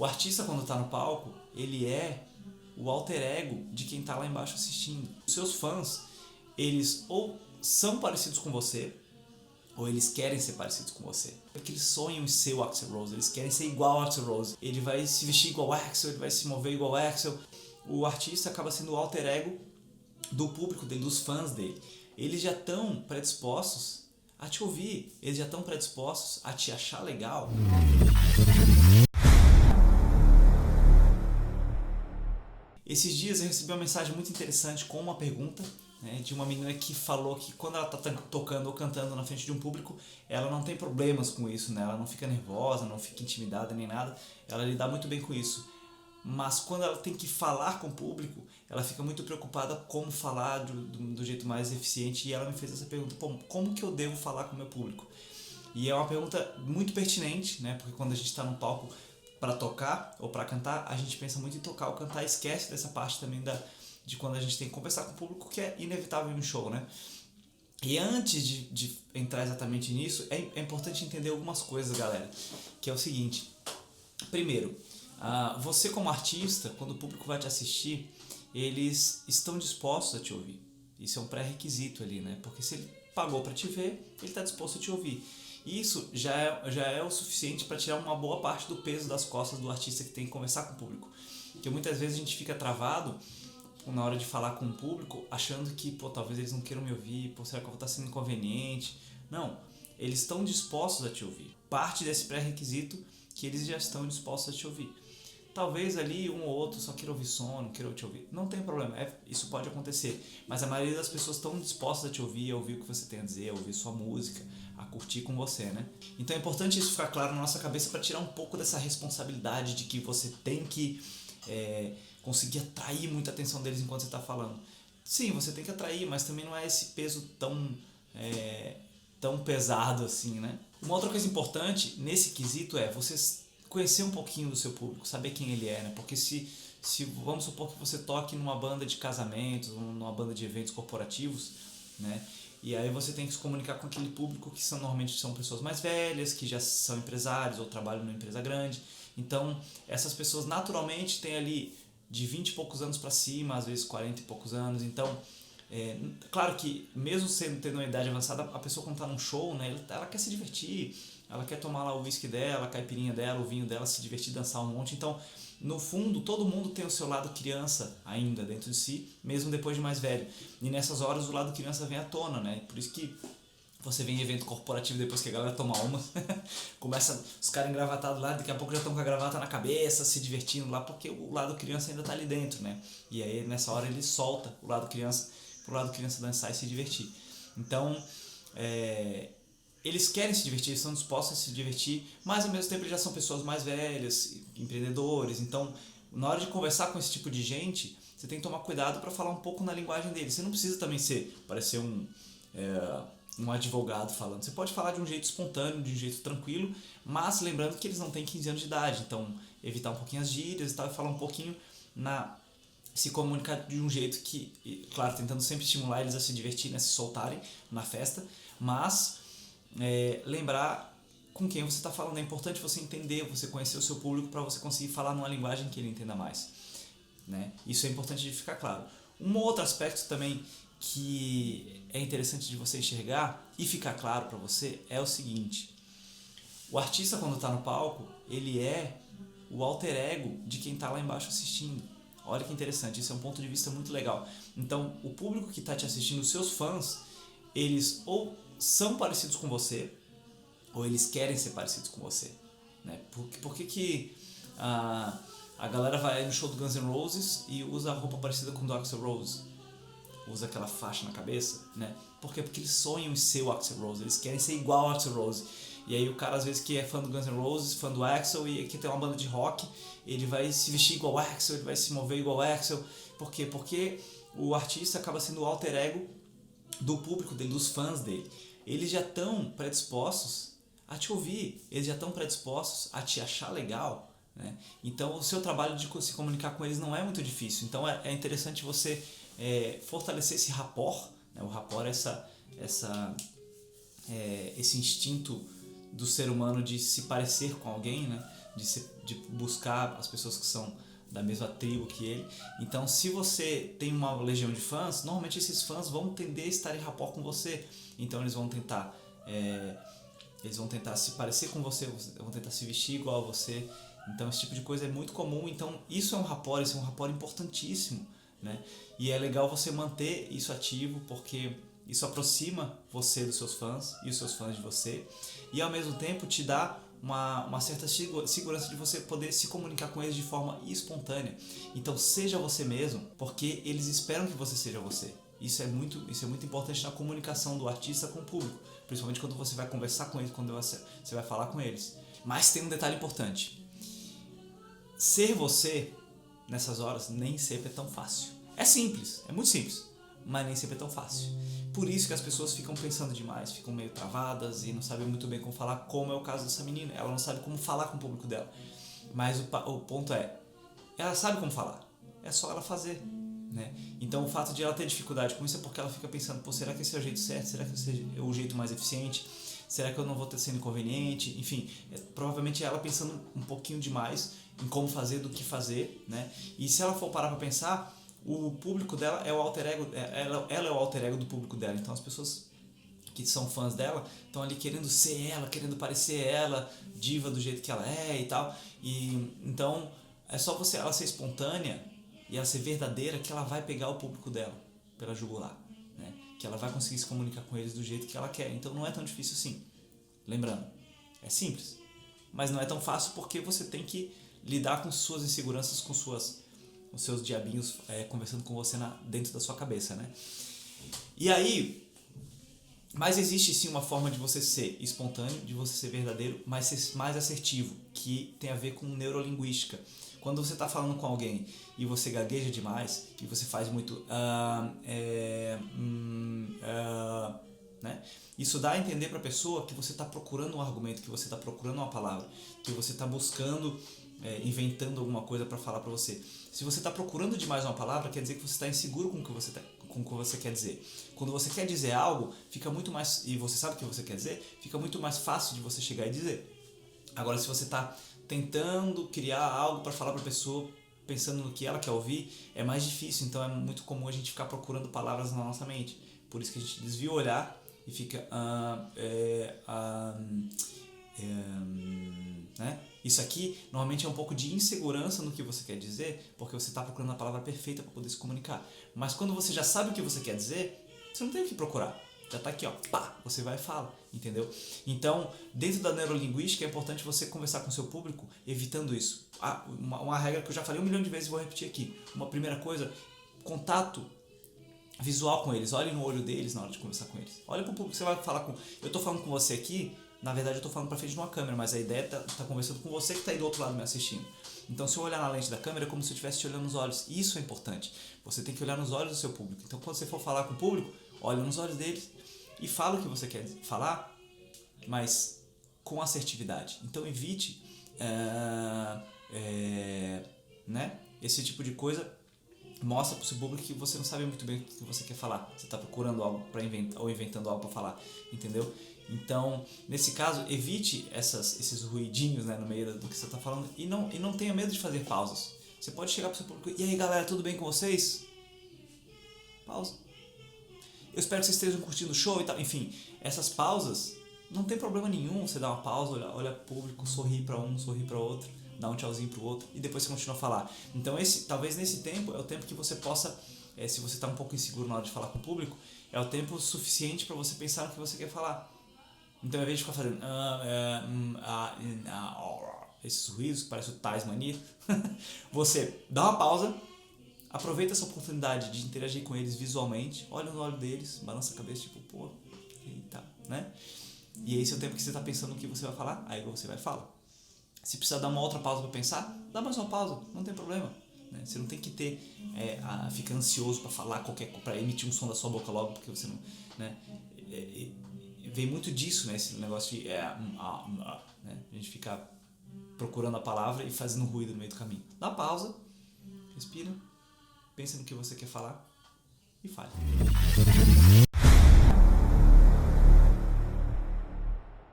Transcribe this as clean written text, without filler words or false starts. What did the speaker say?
O artista, quando está no palco, ele é o alter ego de quem está lá embaixo assistindo. Os seus fãs, eles ou são parecidos com você, ou eles querem ser parecidos com você. Porque eles sonham em ser o Axl Rose, eles querem ser igual ao Axl Rose. Ele vai se vestir igual ao Axl, ele vai se mover igual ao Axl. O artista acaba sendo o alter ego do público dele, dos fãs dele. Eles já estão predispostos a te ouvir, eles já estão predispostos a te achar legal. Esses dias eu recebi uma mensagem muito interessante com uma pergunta, né, de uma menina que falou que quando ela está tocando ou cantando na frente de um público, ela não tem problemas com isso, né? Ela não fica nervosa, não fica intimidada nem nada, ela lida muito bem com isso. Mas quando ela tem que falar com o público, ela fica muito preocupada como falar do jeito mais eficiente, e ela me fez essa pergunta: como que eu devo falar com o meu público? E é uma pergunta muito pertinente, né? Porque quando a gente está no palco para tocar ou para cantar, a gente pensa muito em tocar ou cantar, esquece dessa parte também de quando a gente tem que conversar com o público, que é inevitável em um show, né? E antes de entrar exatamente nisso, é importante entender algumas coisas, galera, que é o seguinte. Primeiro, você como artista, quando o público vai te assistir, eles estão dispostos a te ouvir. Isso é um pré-requisito ali, né? Porque se ele pagou para te ver, ele está disposto a te ouvir. E isso já é o suficiente para tirar uma boa parte do peso das costas do artista que tem que conversar com o público. Porque muitas vezes a gente fica travado na hora de falar com o público, achando que, talvez eles não queiram me ouvir, será que eu vou estar sendo inconveniente? Não, eles estão dispostos a te ouvir. Parte desse pré-requisito que eles já estão dispostos a te ouvir. Talvez ali um ou outro só queira ouvir som, não queira te ouvir. Não tem problema, isso pode acontecer. Mas a maioria das pessoas estão dispostas a te ouvir, a ouvir o que você tem a dizer, a ouvir sua música, a curtir com você, né? Então é importante isso ficar claro na nossa cabeça para tirar um pouco dessa responsabilidade de que você tem que conseguir atrair muita atenção deles enquanto você está falando. Sim, você tem que atrair, mas também não é esse peso tão pesado assim, né? Uma outra coisa importante nesse quesito é você conhecer um pouquinho do seu público, saber quem ele é, né? Porque se vamos supor que você toque numa banda de casamentos, numa banda de eventos corporativos, né? E aí você tem que se comunicar com aquele público que normalmente são pessoas mais velhas, que já são empresários ou trabalham numa empresa grande. Então, essas pessoas naturalmente têm ali de 20 e poucos anos para cima, às vezes 40 e poucos anos. Então, claro que mesmo tendo uma idade avançada, a pessoa quando está num show, né, ela quer se divertir, ela quer tomar lá o whisky dela, a caipirinha dela, o vinho dela, se divertir, dançar um monte. Então, no fundo, todo mundo tem o seu lado criança ainda dentro de si, mesmo depois de mais velho. E nessas horas o lado criança vem à tona, né? Por isso que você vem em evento corporativo depois que a galera toma uma, começa os caras engravatados lá, daqui a pouco já estão com a gravata na cabeça, se divertindo lá, porque o lado criança ainda está ali dentro, né? E aí nessa hora ele solta o lado criança, pro lado criança dançar e se divertir. Então, eles querem se divertir, estão dispostos a se divertir, mas ao mesmo tempo eles já são pessoas mais velhas, empreendedores. Então, na hora de conversar com esse tipo de gente, você tem que tomar cuidado para falar um pouco na linguagem deles. Você não precisa também parecer um advogado falando. Você pode falar de um jeito espontâneo, de um jeito tranquilo, mas lembrando que eles não têm 15 anos de idade. Então, evitar um pouquinho as gírias e tal, e falar um pouquinho se comunicar de um jeito que, claro, tentando sempre estimular eles a se divertirem, a se soltarem na festa, mas lembrar com quem você está falando. É importante você entender, você conhecer o seu público para você conseguir falar numa linguagem que ele entenda mais, né? Isso é importante de ficar claro. Um outro aspecto também que é interessante de você enxergar e ficar claro para você é o seguinte: o artista, quando está no palco, ele é o alter ego de quem está lá embaixo assistindo. Olha que interessante, isso é um ponto de vista muito legal. Então, o público que está te assistindo, os seus fãs, eles ou são parecidos com você, ou eles querem ser parecidos com você, né? Por que a galera vai no show do Guns N' Roses e usa a roupa parecida com o do Axl Rose? Usa aquela faixa na cabeça, né? Por quê? Porque eles sonham em ser o Axl Rose, eles querem ser igual ao Axl Rose. E aí o cara, às vezes, que é fã do Guns N' Roses, fã do Axl, e que tem uma banda de rock, ele vai se vestir igual ao Axl, ele vai se mover igual ao Axl. Por quê? Porque o artista acaba sendo o alter ego do público dele, dos fãs dele. Eles já estão predispostos a te ouvir, eles já estão predispostos a te achar legal, né? Então o seu trabalho de se comunicar com eles não é muito difícil. Então é interessante você fortalecer esse rapport, né? O rapport é esse instinto do ser humano de se parecer com alguém, né? de buscar as pessoas que são da mesma tribo que ele. Então, se você tem uma legião de fãs, normalmente esses fãs vão tender a estar em rapport com você. Então, eles vão tentar se parecer com você, vão tentar se vestir igual a você. Então, esse tipo de coisa é muito comum. Então, isso é um rapport importantíssimo, né? E é legal você manter isso ativo, porque isso aproxima você dos seus fãs e os seus fãs de você. E, ao mesmo tempo, te dá uma certa segurança de você poder se comunicar com eles de forma espontânea. Então, seja você mesmo, porque eles esperam que você seja você. Isso é muito importante na comunicação do artista com o público, principalmente quando você vai conversar com eles, quando você vai falar com eles. Mas tem um detalhe importante. Ser você, nessas horas, nem sempre é tão fácil. É simples, é muito simples, mas nem sempre é tão fácil. Por isso que as pessoas ficam pensando demais, ficam meio travadas e não sabem muito bem como falar, como é o caso dessa menina. Ela não sabe como falar com o público dela. Mas o ponto é, ela sabe como falar, é só ela fazer, né? Então o fato de ela ter dificuldade com isso é porque ela fica pensando, pô, será que esse é o jeito certo? Será que esse é o jeito mais eficiente? Será que eu não vou estar sendo inconveniente? Enfim, provavelmente é ela pensando um pouquinho demais em como fazer, do que fazer, né? E se ela for parar para pensar, o público dela é o alter ego, ela é o alter ego do público dela. Então as pessoas que são fãs dela estão ali querendo ser ela, querendo parecer ela, diva do jeito que ela é e tal. E então é só ela ser espontânea e ela ser verdadeira que ela vai pegar o público dela pela jugular, né? Que ela vai conseguir se comunicar com eles do jeito que ela quer. Então não é tão difícil assim. Lembrando, é simples, mas não é tão fácil porque você tem que lidar com suas inseguranças, com os seus diabinhos conversando com você dentro da sua cabeça, né? E aí, mas existe sim uma forma de você ser espontâneo, de você ser verdadeiro, mas ser mais assertivo, que tem a ver com neurolinguística. Quando você está falando com alguém e você gagueja demais, e você faz muito né? Isso dá a entender para a pessoa que você está procurando um argumento, que você está procurando uma palavra, que você está buscando, inventando alguma coisa para falar para você. Se você está procurando demais uma palavra, quer dizer que você está inseguro com o que você quer dizer. Quando você quer dizer algo, fica muito mais, e você sabe o que você quer dizer, fica muito mais fácil de você chegar e dizer. Agora, se você está tentando criar algo para falar para a pessoa, pensando no que ela quer ouvir, é mais difícil. Então é muito comum a gente ficar procurando palavras na nossa mente. Por isso que a gente desvia o olhar e fica né? Isso aqui normalmente é um pouco de insegurança no que você quer dizer, porque você está procurando a palavra perfeita para poder se comunicar. Mas quando você já sabe o que você quer dizer, você não tem o que procurar. Já está aqui, ó, pá, você vai e fala, entendeu? Então, dentro da neurolinguística é importante você conversar com o seu público evitando isso. Uma regra que eu já falei 1 milhão de vezes e vou repetir aqui. Uma primeira coisa, contato visual com eles. Olhe no olho deles na hora de conversar com eles. Olha para o público que você vai falar com. Eu estou falando com você aqui, na verdade eu estou falando para frente de uma câmera, mas a ideia é tá conversando com você que está aí do outro lado me assistindo. Então, se eu olhar na lente da câmera, é como se eu estivesse te olhando nos olhos. Isso é importante. Você tem que olhar nos olhos do seu público. Então, quando você for falar com o público, olhe nos olhos deles e fala o que você quer falar, mas com assertividade. Então, evite né, esse tipo de coisa. Mostra para o seu público que você não sabe muito bem o que você quer falar. Você está procurando algo para inventar ou inventando algo para falar, entendeu? Então, nesse caso, evite esses ruidinhos, né, no meio do que você está falando e não tenha medo de fazer pausas. Você pode chegar para o seu público, e aí galera, tudo bem com vocês? Pausa. Eu espero que vocês estejam curtindo o show e tal. Enfim, essas pausas, não tem problema nenhum. Você dá uma pausa, olha pro público, sorri para um, sorri para outro, dá um tchauzinho pro outro e depois você continua a falar. Então, talvez nesse tempo é o tempo que você possa, se você está um pouco inseguro na hora de falar com o público, é o tempo suficiente para você pensar no que você quer falar. Então, ao invés de ficar fazendo esses ruídos que parece o Tasmania, você dá uma pausa, aproveita essa oportunidade de interagir com eles visualmente, olha no olho deles, balança a cabeça, tipo, pô, eita, né? E esse é o tempo que você está pensando no que você vai falar, aí você vai falar. Se precisar dar uma outra pausa para pensar, dá mais uma pausa, não tem problema. Né? Você não tem que ficar ansioso para falar para emitir um som da sua boca logo, porque você não, né? Vem muito disso, né? Esse negócio de né? A gente ficar procurando a palavra e fazendo ruído no meio do caminho. Dá pausa, respira, pensa no que você quer falar e fale.